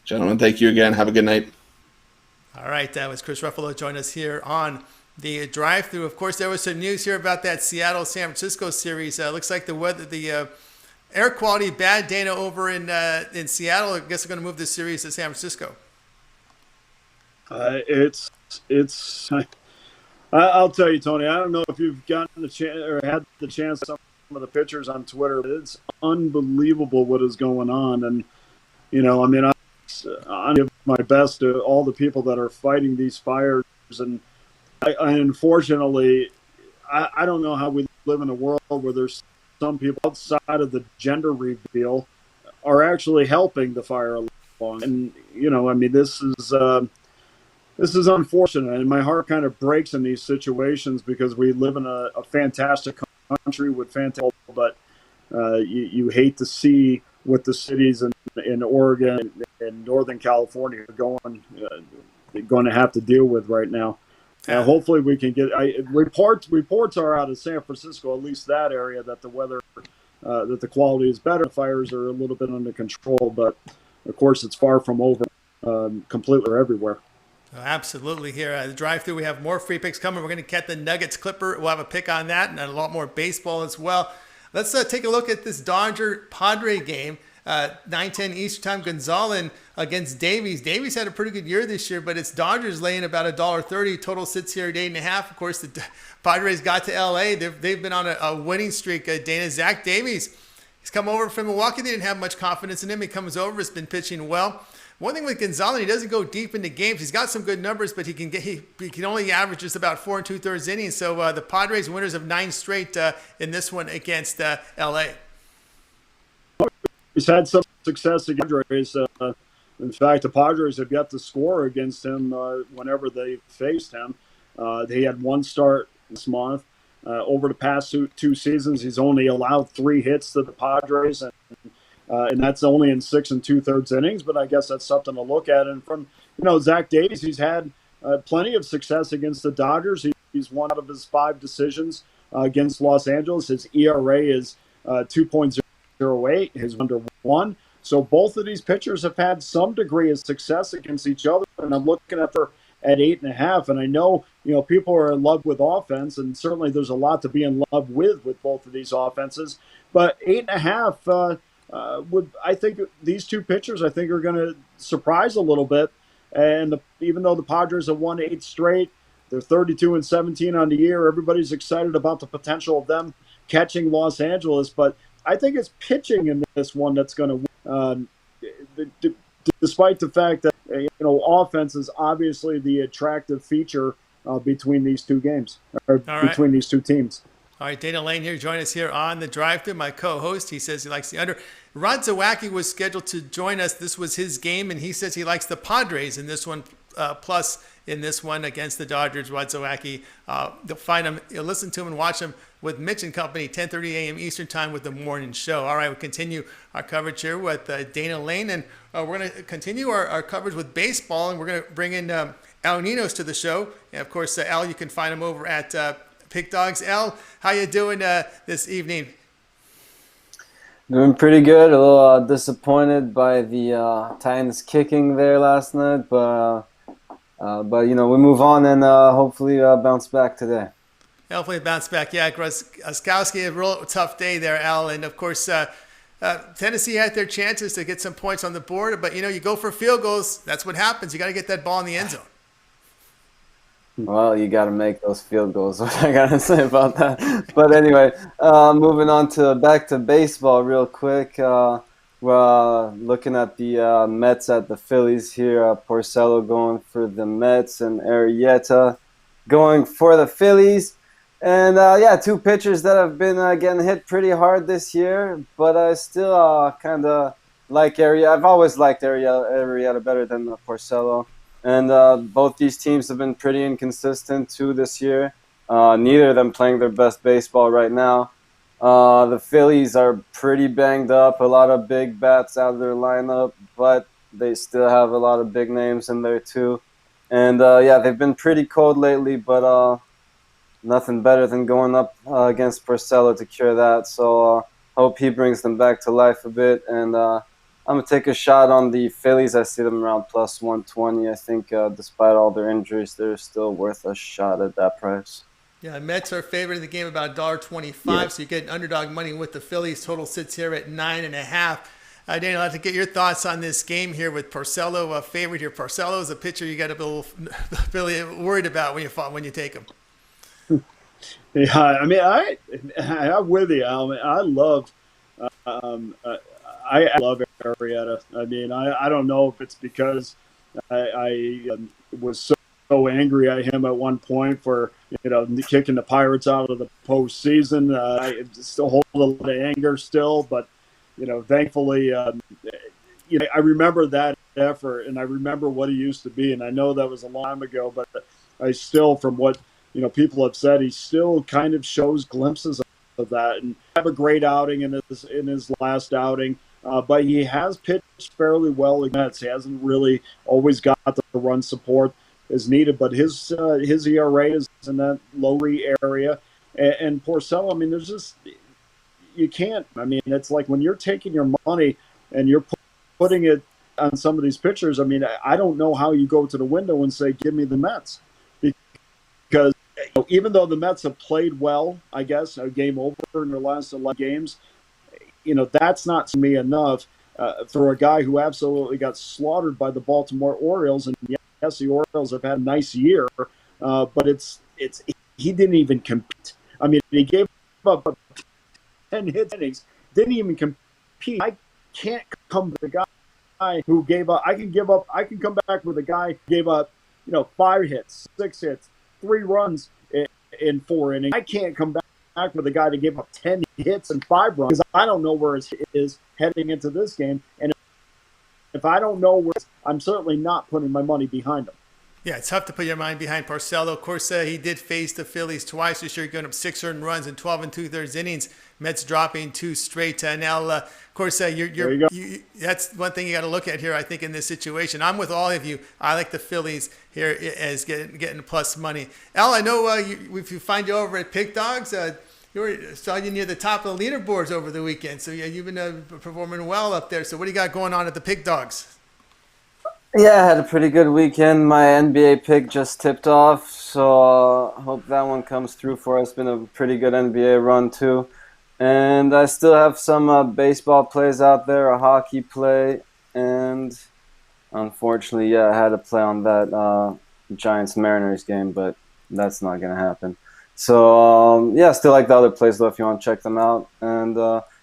E: Gentlemen, thank you again. Have a good night.
A: All right, that was Chris Ruffalo joining us here on the drive-through. Of course, there was some news here about that Seattle-San Francisco series. Looks like the weather, the air quality bad, Dana, over in Seattle. I guess they're going to move this series to San Francisco.
B: I'll tell you, Tony, I don't know if you've gotten the chance or had the chance to see some of the pictures on Twitter, but it's unbelievable what is going on. And, I give my best to all the people that are fighting these fires. And unfortunately, I don't know how we live in a world where there's some people outside of the gender reveal are actually helping the fire along. And, this is unfortunate, and my heart kind of breaks in these situations because we live in a fantastic country with fantastic, but you hate to see what the cities in Oregon and Northern California are going to have to deal with right now. Hopefully we can get reports are out of San Francisco, at least that area, that the weather, that the quality is better. The fires are a little bit under control, but of course it's far from over completely everywhere.
A: Absolutely. Here at the drive-thru, we have more free picks coming. We're going to get the Nuggets Clipper. We'll have a pick on that and a lot more baseball as well. Let's take a look at this Dodger-Padre game. 9:10 Eastern Time, Gonzalez against Davies. Davies had a pretty good year this year, but it's Dodgers laying about $1.30. Total sits here at 8.5. Of course, the Padres got to L.A. They've been on a winning streak. Dana, Zach Davies, he's come over from Milwaukee. They didn't have much confidence in him. He comes over, has been pitching well. One thing with Gonzalez, he doesn't go deep into games. He's got some good numbers, but he can only average just about 4 2/3 innings. So the Padres winners of 9 straight in this one against L.A.
B: He's had some success against Padres. In fact, the Padres have got to score against him whenever they faced him. They had 1 start this month. Over the past 2 seasons, he's only allowed 3 hits to the Padres, and that's only in 6 2/3 innings. But I guess that's something to look at. And from Zach Davies, he's had plenty of success against the Dodgers. He's won out of his 5 decisions against Los Angeles. His ERA is 2.08. His under 1. So both of these pitchers have had some degree of success against each other. And I'm looking at 8.5. And I know people are in love with offense, and certainly there's a lot to be in love with both of these offenses. But 8.5. I think these 2 pitchers, are going to surprise a little bit. And even though the Padres have won 8 straight, they're 32-17 on the year. Everybody's excited about the potential of them catching Los Angeles. But I think it's pitching in this one that's going to win. Despite the fact that offense is obviously the attractive feature between these 2 games, or between these 2 teams.
A: All right, Dana Lane here, join us here on the drive-thru. My co-host, he says he likes the under. Rod Zawacki was scheduled to join us. This was his game, and he says he likes the Padres in this one, plus in this one against the Dodgers. Wadzowacki, you'll find him, you'll listen to him and watch him with Mitch and Company, 10:30 a.m. Eastern Time with the morning show. All right, we'll continue our coverage here with Dana Lane, and we're going to continue our coverage with baseball, and we're going to bring in Al Ninos to the show. And of course, Al, you can find him over at Pick Dogs. Al, how you doing this evening?
F: Doing pretty good. A little disappointed by the Titans kicking there last night, but you know, we move on and hopefully bounce back today.
A: Hopefully bounce back. Yeah, Groskowski, a real tough day there, Al. And of course, Tennessee had their chances to get some points on the board, but you know, you go for field goals. That's what happens. You got to get that ball in the end zone.
F: Well, you got to make those field goals. What I got to say about that. But anyway, moving on back to baseball real quick. We're looking at the Mets at the Phillies here. Porcello going for the Mets and Arrieta going for the Phillies. And yeah, two pitchers that have been getting hit pretty hard this year. But I still kind of like Arrieta. I've always liked Arrieta better than Porcello. And both these teams have been pretty inconsistent too this year. Neither of them playing their best baseball right now. The Phillies are pretty banged up. A lot of big bats out of their lineup, but they still have a lot of big names in there too. And yeah, they've been pretty cold lately, but nothing better than going up against Porcello to cure that. So hope he brings them back to life a bit. And I'm going to take a shot on the Phillies. I see them around plus 120. I think despite all their injuries, they're still worth a shot at that price.
A: Yeah, Mets are favored in the game about $1.25, yeah. So you get underdog money with the Phillies. Total sits here at 9.5. Daniel, I'd like to get your thoughts on this game here with Porcello favored here. Porcello is a pitcher you got to be a little really worried about when you take him.
B: Yeah, I mean, I'm with you, Al. I love Arrieta. I mean, I don't know if it's because I was so angry at him at one point for, you know, kicking the Pirates out of the postseason. I still hold a lot of anger still, but, you know, thankfully, you know, I remember that effort and I remember what he used to be. And I know that was a long time ago, but I still, from what, you know, people have said, he still kind of shows glimpses of that and have a great outing in his last outing. But he has pitched fairly well against Mets. He hasn't really always got the run support as needed, but his ERA is in that low area. And Porcello, I mean, there's just, you can't. I mean, it's like when you're taking your money and you're putting it on some of these pitchers. I mean, I don't know how you go to the window and say, "Give me the Mets," because you know, even though the Mets have played well, I guess a game over in their last 11 games. You know, that's not to me enough for a guy who absolutely got slaughtered by the Baltimore Orioles. And yes, the Orioles have had a nice year, but he didn't even compete. I mean, he gave up 10 hits, innings, didn't even compete. I can't come with a guy who gave up. I can come back with a guy who gave up, you know, 5 hits, 6 hits, 3 runs in 4 innings. I can't come back with a guy that gave up 10 hits and 5 runs, because I don't know where it is heading into this game. And if I don't know where it is, I'm certainly not putting my money behind him.
A: Yeah, it's tough to put your mind behind Porcello. Of course, he did face the Phillies twice this year, going up 6 earned runs in 12 2/3 innings. Mets dropping 2 straight. Now, of course, that's one thing you got to look at here, I think, in this situation. I'm with all of you. I like the Phillies here as getting plus money. Al, I know if you find you over at Pick Dogs, saw you near the top of the leaderboards over the weekend. So yeah, you've been performing well up there. So what do you got going on at the Pick Dogs?
F: Yeah, I had a pretty good weekend. My NBA pick just tipped off, so hope that one comes through for us. It's been a pretty good NBA run too. And I still have some baseball plays out there, a hockey play, and unfortunately, yeah, I had to play on that Giants-Mariners game, but that's not going to happen. So, yeah, still like the other plays, though, if you want to check them out. And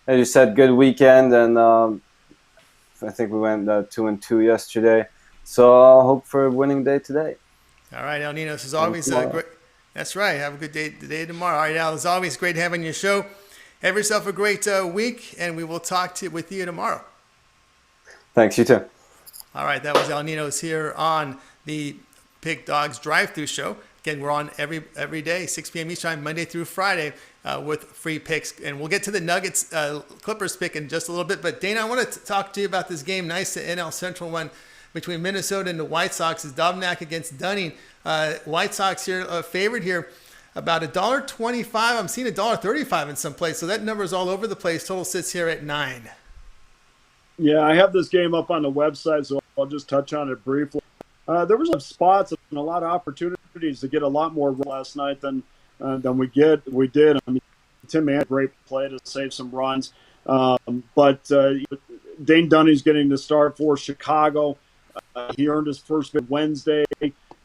F: as you said, good weekend, and I think we went 2-2 yesterday. So I'll hope for a winning day today.
A: All right, El Ninos, as always, great. That's right. Have a good day today tomorrow. All right, Al, as always, great having your show. Have yourself a great week, and we will talk with you tomorrow.
F: Thanks, you too.
A: All right, that was El Ninos here on the Pig Dogs drive-through show. Again, we're on every day, 6 p.m. Eastern time, Monday through Friday, with free picks. And we'll get to the Nuggets Clippers pick in just a little bit. But Dana, I want to talk to you about this game. Nice NL Central one between Minnesota and the White Sox. Is Dobnak against Dunning. White Sox here favored here about $1.25. I'm seeing $1.35 in some place. So that number is all over the place. Total sits here at 9.
B: Yeah, I have this game up on the website, so I'll just touch on it briefly. There was some spots and a lot of opportunities to get a lot more last night than we did. I mean, Tim had a great play to save some runs, but Dane Dunning's getting the start for Chicago. He earned his first bid Wednesday,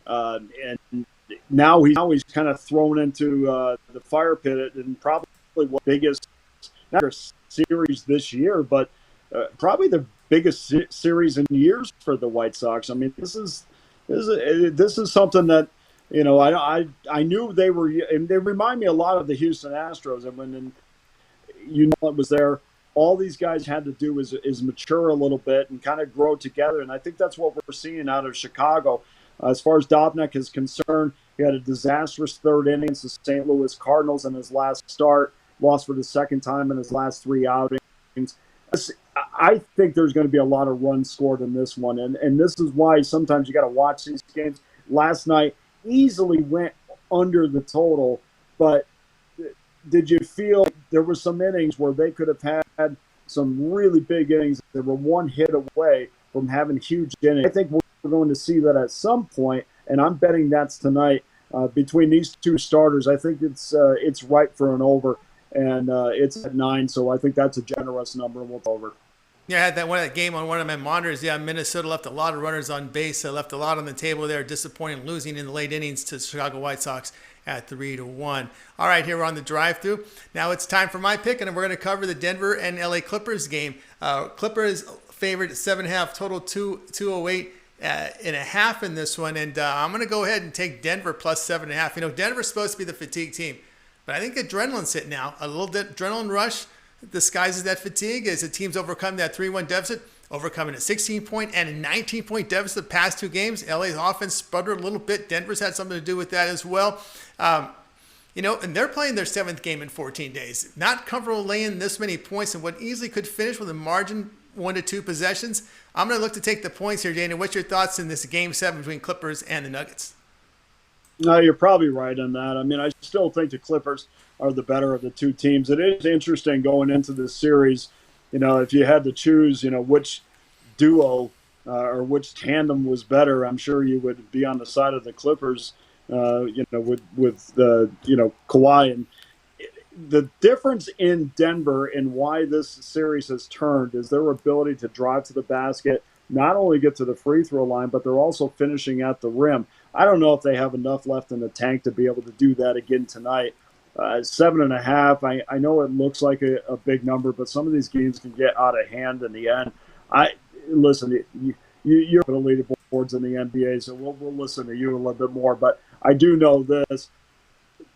B: and now he's kind of thrown into the fire pit and probably the biggest not series this year, but probably the biggest series in years for the White Sox. I mean, this is something that, you know, I knew they were, and they remind me a lot of the Houston Astros. And when it was there, all these guys had to do is mature a little bit and kind of grow together. And I think that's what we're seeing out of Chicago. As far as Dobnak is concerned, he had a disastrous third inning against the St. Louis Cardinals in his last start, lost for the second time in his last 3 outings. I think there's going to be a lot of runs scored in this one. And this is why sometimes you got to watch these games. Last night easily went under the total, but did you feel there were some innings where they could have had some really big innings? They were one hit away from having huge innings. I think we're going to see that at some point, and I'm betting that's tonight between these two starters. I think it's ripe for an over. And it's at 9, so I think that's a generous number. We'll go over.
A: Yeah, I had that game on one of my monitors. Yeah, Minnesota left a lot of runners on base. They left a lot on the table there. Disappointing, losing in the late innings to the Chicago White Sox at 3-1. All right, here we're on the drive-through. Now it's time for my pick, and we're going to cover the Denver and LA Clippers game. Clippers favored at 7.5, total 208 and a half in this one. And I'm going to go ahead and take Denver plus 7.5. You know, Denver's supposed to be the fatigue team. But I think adrenaline's hit now. A little adrenaline rush disguises that fatigue as the team's overcome that 3-1 deficit, overcoming a 16-point and a 19-point deficit the past 2 games. LA's offense sputtered a little bit. Denver's had something to do with that as well. You know, and they're playing their 7th game in 14 days. Not comfortable laying this many points in what easily could finish with a margin 1 to 2 possessions. I'm going to look to take the points here, Dana. What's your thoughts in this Game 7 between Clippers and the Nuggets?
B: No, you're probably right on that. I mean, I still think the Clippers are the better of the two teams. It is interesting going into this series, you know, if you had to choose, you know, which duo or which tandem was better, I'm sure you would be on the side of the Clippers, you know, with Kawhi. And the difference in Denver and why this series has turned is their ability to drive to the basket, not only get to the free throw line, but they're also finishing at the rim. I don't know if they have enough left in the tank to be able to do that again tonight. 7.5, I know it looks like a big number, but some of these games can get out of hand in the end. Listen, you're the leaderboards in the NBA, so we'll listen to you a little bit more. But I do know this.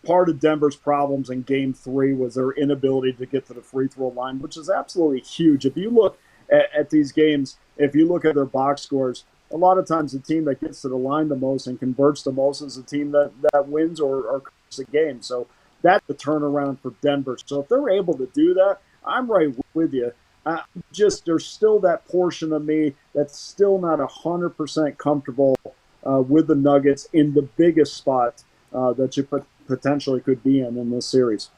B: Part of Denver's problems in Game 3 was their inability to get to the free throw line, which is absolutely huge. If you look at these games, if you look at their box scores, a lot of times the team that gets to the line the most and converts the most is the team that wins or covers the game. So that's the turnaround for Denver. So if they're able to do that, I'm right with you. There's still that portion of me that's still not 100% comfortable with the Nuggets in the biggest spot that you potentially could be in this series.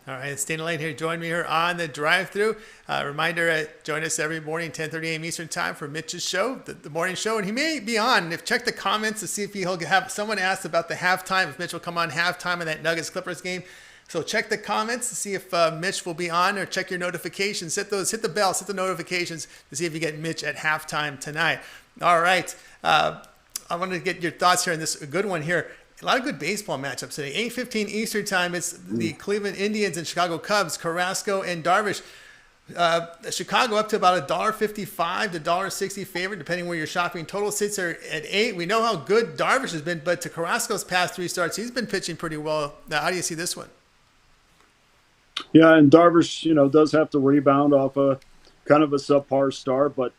A: All right, it's Dana Lane here. Join me here on the drive-through. Reminder, join us every morning, 10:30 a.m. Eastern time for Mitch's show, the morning show. And he may be on. Check the comments to see if he'll have someone asked about the halftime, if Mitch will come on halftime of that Nuggets-Clippers game. So check the comments to see if Mitch will be on, or check your notifications. Hit the bell, set the notifications to see if you get Mitch at halftime tonight. All right. I wanted to get your thoughts here on this good one here. A lot of good baseball matchups today. 8:15 Eastern time. It's the Cleveland Indians and Chicago Cubs, Carrasco and Darvish. Chicago up to about $1.55 to $1.60 favorite, depending where you're shopping. Total sits are at 8. We know how good Darvish has been, but to Carrasco's past 3 starts, he's been pitching pretty well. Now, how do you see this one?
B: Yeah, and Darvish, does have to rebound off a kind of a subpar start, but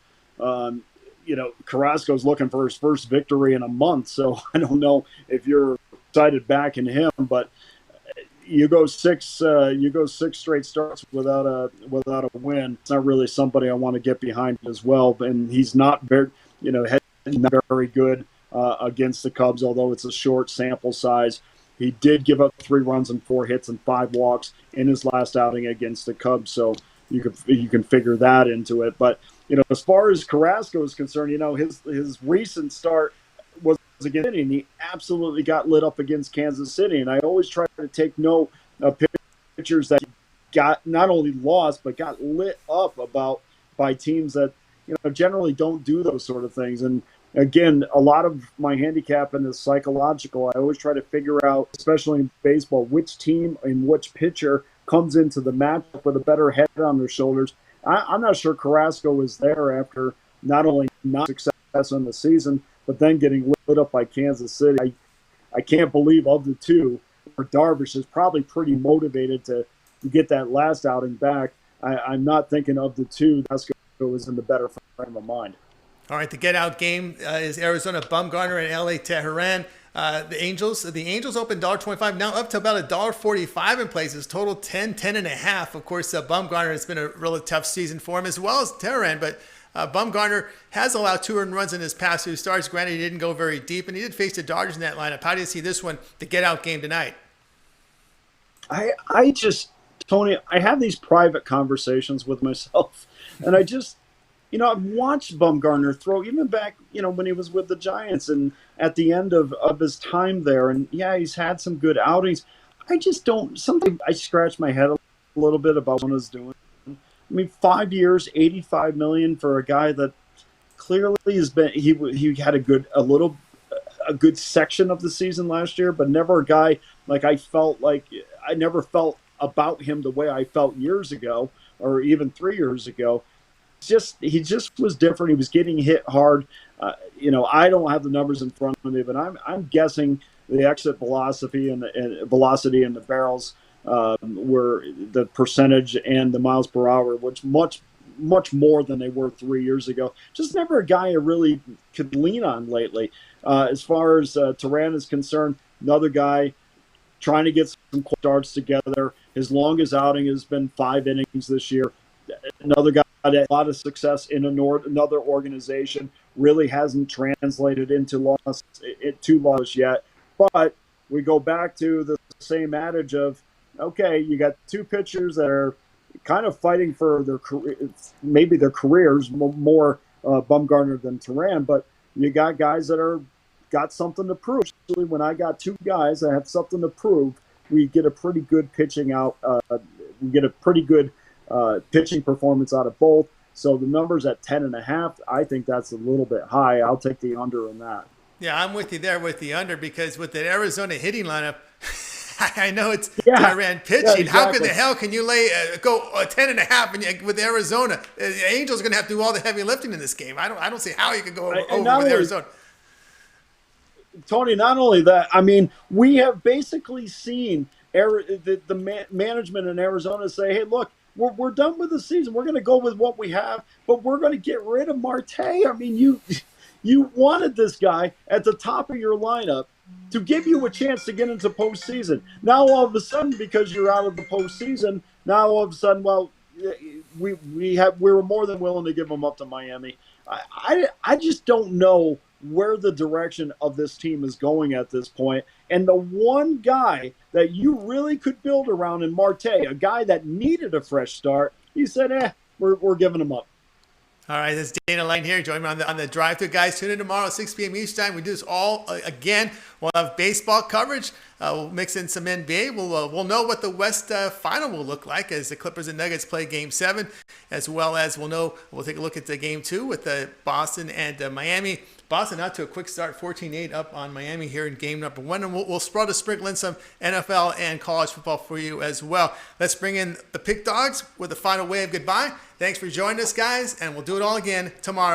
B: Carrasco's looking for his first victory in a month, so I don't know if you're excited backing him, but you go six straight starts without a win. It's not really somebody I want to get behind as well. And he's not very good against the Cubs, although it's a short sample size. He did give up 3 runs and 4 hits and 5 walks in his last outing against the Cubs, so you can figure that into it. But as far as Carrasco is concerned, his recent start was against City, and he absolutely got lit up against Kansas City. And I always try to take note of pitchers that got not only lost but got lit up by teams that generally don't do those sort of things. And again, a lot of my handicapping is psychological. I always try to figure out, especially in baseball, which team and which pitcher comes into the matchup with a better head on their shoulders. I'm not sure Carrasco was there after not only not success in the season, but then getting lit up by Kansas City. I can't believe of the two, Darvish is probably pretty motivated to get that last outing back. I'm not thinking of the two, Carrasco is in the better frame of mind.
A: All right, the get-out game is Arizona Bumgarner and LA Tehran. The Angels opened $1.25, now up to about $1.45 in places, total 10.5. Of course, Bumgarner has been a really tough season for him, as well as Tehran, but Bumgarner has allowed 2 earned runs in his past 2 starts. Granted, he didn't go very deep, and he did face the Dodgers in that lineup. How do you see this one, the get-out game tonight?
B: I just, Tony, I have these private conversations with myself, and I just, I've watched Bumgarner throw even back, when he was with the Giants and at the end of his time there. And yeah, he's had some good outings. I just don't, something I scratch my head a little bit about what he's doing. I mean, 5 years, $85 million for a guy that clearly has been, he had a good section of the season last year, but never a guy I never felt about him the way I felt years ago or even 3 years ago. He just was different. He was getting hit hard. I don't have the numbers in front of me, but I'm guessing the exit velocity and the barrels were the percentage and the miles per hour, which much more than they were 3 years ago. Just never a guy I really could lean on lately. As far as Tehran is concerned, another guy trying to get some starts together. His longest outing has been 5 innings this year. Another guy had a lot of success in another organization, really hasn't translated into loss yet. But we go back to the same adage of, okay, you got 2 pitchers that are kind of fighting for their careers, more Bumgarner than Tehran, but you got guys that got something to prove. Actually, when I got 2 guys that have something to prove, we get a pretty good pitching out. We get a pretty good pitching performance out of both. So the number's at 10.5. I think that's a little bit high. I'll take the under in that.
A: Yeah, I'm with you there with the under, because with the Arizona hitting lineup, I know it's Tehran pitching. Yeah, exactly. How the hell can you go 10.5 with Arizona? The Angels are going to have to do all the heavy lifting in this game. I don't see how you can go over with Arizona.
B: Tony, not only that, I mean, we have basically seen the management in Arizona say, hey, look, we're done with the season. We're going to go with what we have, but we're going to get rid of Marte. I mean, you wanted this guy at the top of your lineup to give you a chance to get into postseason. Now, all of a sudden, because you're out of the postseason, now all of a sudden, well, we were more than willing to give him up to Miami. I just don't know where the direction of this team is going at this point. And the one guy that you really could build around in Marte, a guy that needed a fresh start, he said, we're giving him up.
A: All right, this is Dana Lane here. Join me on the drive-thru, guys. Tune in tomorrow at 6 p.m. Eastern time. We do this all again. We'll have baseball coverage. We'll mix in some NBA. We'll know what the West final will look like as the Clippers and Nuggets play Game 7, as well as we'll take a look at the Game 2 with Boston and Miami. Boston out to a quick start, 14-8 up on Miami here in game number 1. And we'll sprinkle in some NFL and college football for you as well. Let's bring in the Pick Dogs with the final wave goodbye. Thanks for joining us, guys, and we'll do it all again tomorrow.